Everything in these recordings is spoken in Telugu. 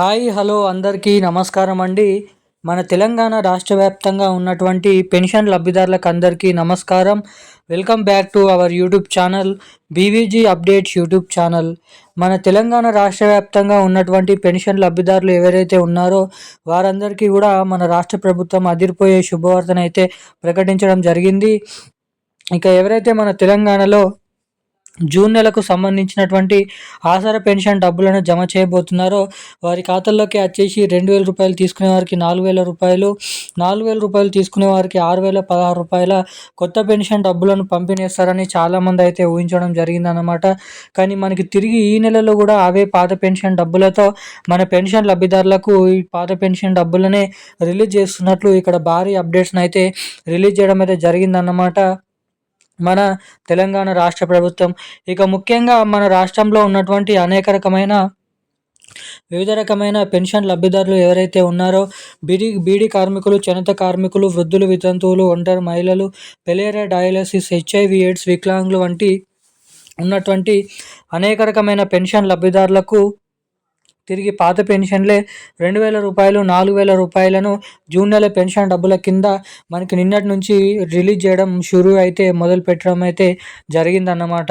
హాయ్ హలో అందరికీ నమస్కారం అండి. మన తెలంగాణ రాష్ట్ర వ్యాప్తంగా ఉన్నటువంటి పెన్షన్ లబ్ధిదారులకు అందరికీ నమస్కారం. Welcome back to our YouTube channel BVG updates YouTube channel. మన తెలంగాణ రాష్ట్ర వ్యాప్తంగా ఉన్నటువంటి పెన్షన్ లబ్ధిదారులు ఎవరైతే ఉన్నారో వారందరికీ కూడా మన రాష్ట్ర ప్రభుత్వం అదిరిపోయే శుభవార్తనైతే ప్రకటించడం జరిగింది. ఇక ఎవరైతే మన తెలంగాణలో జూన్ నెలకు సంబంధించినటువంటి ఆసరా పెన్షన్ డబ్బులను జమ చేయబోతున్నారో వారి ఖాతాల్లోకి వచ్చేసి 2,000 రూపాయలు తీసుకునే వారికి 4,000 రూపాయలు, 4,000 రూపాయలు తీసుకునే వారికి 6,016 రూపాయల కొత్త పెన్షన్ డబ్బులను పంపిణీస్తారని చాలామంది అయితే ఊహించడం జరిగిందన్నమాట. కానీ మనకి తిరిగి ఈ నెలలో కూడా అవే పాత పెన్షన్ డబ్బులతో మన పెన్షన్ లబ్ధిదారులకు ఈ పాత పెన్షన్ డబ్బులనే రిలీజ్ చేస్తున్నట్లు ఇక్కడ భారీ అప్డేట్స్ని అయితే రిలీజ్ చేయడం అయితే జరిగిందన్నమాట మన తెలంగాణ రాష్ట్ర ప్రభుత్వం. ఇక ముఖ్యంగా మన రాష్ట్రంలో ఉన్నటువంటి వివిధ రకమైన పెన్షన్ లబ్ధిదారులు ఎవరైతే ఉన్నారో బీడీ కార్మికులు, చేనేత కార్మికులు, వృద్ధులు, వితంతువులు, ఒంటరి మహిళలు, పెలేరియా డయాలసిస్, హెచ్ఐవి ఎయిడ్స్, వికలాంగులు వంటి ఉన్నటువంటి అనేక రకమైన పెన్షన్ లబ్ధిదారులకు తిరిగి పాత పెన్షన్లే 2,000 రూపాయలు, 4,000 రూపాయలను జూన్ నెల పెన్షన్ డబ్బుల కింద మనకి నిన్నటి నుంచి రిలీజ్ చేయడం అయితే మొదలు పెట్టడం అయితే జరిగిందన్నమాట.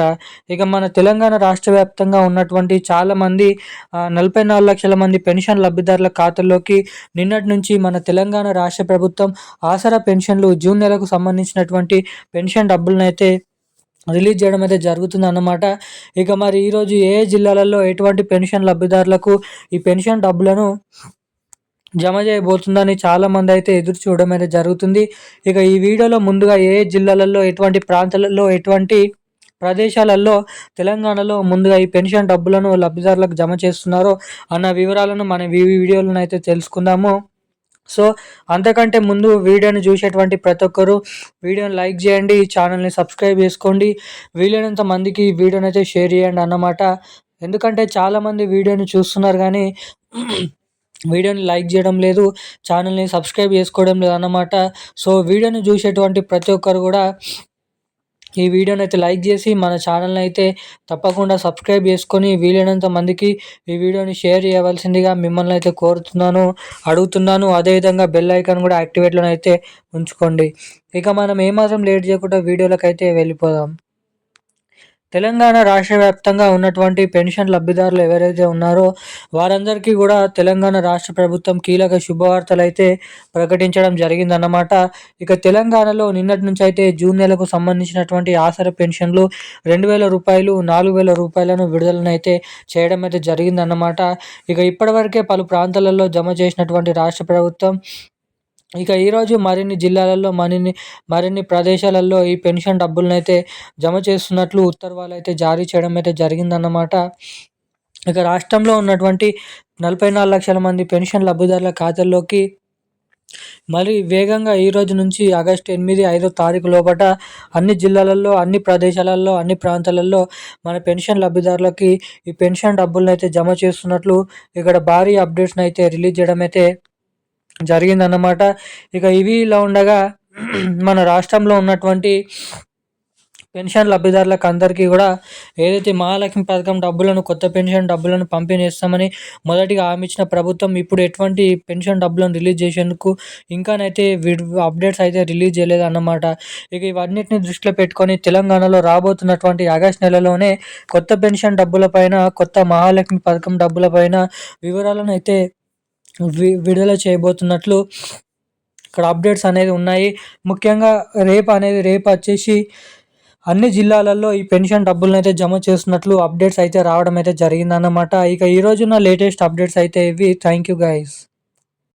ఇక మన తెలంగాణ రాష్ట్ర వ్యాప్తంగా ఉన్నటువంటి చాలామంది 44 లక్షల మంది పెన్షన్ లబ్ధిదారుల ఖాతాల్లోకి నిన్నటి నుంచి మన తెలంగాణ రాష్ట్ర ప్రభుత్వం ఆసరా పెన్షన్లు జూన్ నెలకు సంబంధించినటువంటి పెన్షన్ డబ్బులను అయితే రిలీజ్ చేయడం అయితే జరుగుతుందన్నమాట. ఇక మరి ఈరోజు ఏ జిల్లాలలో ఎటువంటి పెన్షన్ లబ్ధిదారులకు ఈ పెన్షన్ డబ్బులను జమ చేయబోతుందని చాలామంది అయితే ఎదురు చూడడం అయితే జరుగుతుంది. ఇక ఈ వీడియోలో ముందుగా ఏ జిల్లాలలో, ఎటువంటి ప్రాంతాలలో, ఎటువంటి ప్రదేశాలలో తెలంగాణలో ముందుగా ఈ పెన్షన్ డబ్బులను లబ్ధిదారులకు జమ చేస్తున్నారో అన్న వివరాలను మన వీడియోలను అయితే తెలుసుకుందాము. సో అంతకంటే ముందు వీడియోని చూసేటువంటి ప్రతి ఒక్కరు వీడియోని లైక్ చేయండి, ఛానల్ని సబ్స్క్రైబ్ చేసుకోండి, వీలైనంత మందికి ఈ వీడియోని అయితే షేర్ చేయండి అన్నమాట. ఎందుకంటే చాలామంది వీడియోని చూస్తున్నారు కానీ వీడియోని లైక్ చేయడం లేదు, ఛానల్ని సబ్స్క్రైబ్ చేసుకోవడం లేదు అన్నమాట. సో వీడియోని చూసేటువంటి ప్రతి ఒక్కరు కూడా ఈ వీడియోని అయితే లైక్ చేసి మన ఛానల్ని అయితే తప్పకుండా సబ్స్క్రైబ్ చేసుకొని వీలైనంత మందికి ఈ వీడియోని షేర్ చేయవలసిందిగా మిమ్మల్ని అయితే అడుగుతున్నాను. అదేవిధంగా బెల్ ఐకాన్ కూడా యాక్టివేట్లో అయితే ఉంచుకోండి. ఇక మనం ఏమాత్రం లేట్ చేయకుండా వీడియోలకు అయితే వెళ్ళిపోదాం. తెలంగాణ రాష్ట్ర వ్యాప్తంగా ఉన్నటువంటి పెన్షన్ లబ్ధిదారులు ఎవరైతే ఉన్నారో వారందరికీ కూడా తెలంగాణ రాష్ట్ర ప్రభుత్వం కీలక శుభవార్తలు అయితే ప్రకటించడం జరిగిందన్నమాట. ఇక తెలంగాణలో నిన్నటి నుంచి అయితే జూన్ నెలకు సంబంధించినటువంటి ఆసరా పెన్షన్లు 2,000 రూపాయలు, 4,000 రూపాయలను విడుదలనైతే చేయడం అయితే జరిగిందన్నమాట. ఇక ఇప్పటివరకే పలు ప్రాంతాలలో జమ చేసినటువంటి రాష్ట్ర ప్రభుత్వం ఇక ఈరోజు మరిన్ని జిల్లాలలో మరిన్ని ప్రదేశాలలో ఈ పెన్షన్ డబ్బులనైతే జమ చేస్తున్నట్లు ఉత్తర్వులు అయితే జారీ చేయడం అయితే జరిగిందన్నమాట. ఇక రాష్ట్రంలో ఉన్నటువంటి 44 లక్షల మంది పెన్షన్ లబ్ధిదారుల ఖాతాల్లోకి మరి వేగంగా ఈ రోజు నుంచి ఆగస్టు 8, 5 తారీఖు లోపల అన్ని జిల్లాలలో, అన్ని ప్రదేశాలలో, అన్ని ప్రాంతాలలో మన పెన్షన్ లబ్ధిదారులకి ఈ పెన్షన్ డబ్బులను అయితే జమ చేస్తున్నట్లు ఇక్కడ భారీ అప్డేట్స్ని అయితే రిలీజ్ చేయడం అయితే జరిగిందన్నమాట. ఇక ఇవి ఇలా ఉండగా మన రాష్ట్రంలో ఉన్నటువంటి పెన్షన్ లబ్ధిదారులకు అందరికీ కూడా ఏదైతే మహాలక్ష్మి పథకం డబ్బులను, కొత్త పెన్షన్ డబ్బులను పంపిణీ చేస్తామని మొదటిగా హామీ ఇచ్చిన ప్రభుత్వం ఇప్పుడు ఎటువంటి పెన్షన్ డబ్బులను రిలీజ్ చేసేందుకు ఇంకానైతే అప్డేట్స్ అయితే రిలీజ్ చేయలేదు అన్నమాట. ఇక ఇవన్నిటిని దృష్టిలో పెట్టుకొని తెలంగాణలో రాబోతున్నటువంటి ఆగస్టు నెలలోనే కొత్త పెన్షన్ డబ్బులపైన, కొత్త మహాలక్ష్మి పథకం డబ్బులపైన వివరాలను అయితే విడుదల చేయబోతున్నట్లు ఇక్కడ అప్డేట్స్ అనేది ఉన్నాయి. ముఖ్యంగా రేపు వచ్చేసి అన్ని జిల్లాలలో ఈ పెన్షన్ డబ్బులను అయితే జమ చేస్తున్నట్లు అప్డేట్స్ అయితే రావడం అయితే జరిగిందన్నమాట. ఇక ఈ రోజున లేటెస్ట్ అప్డేట్స్ అయితే ఇవి. Thank you guys.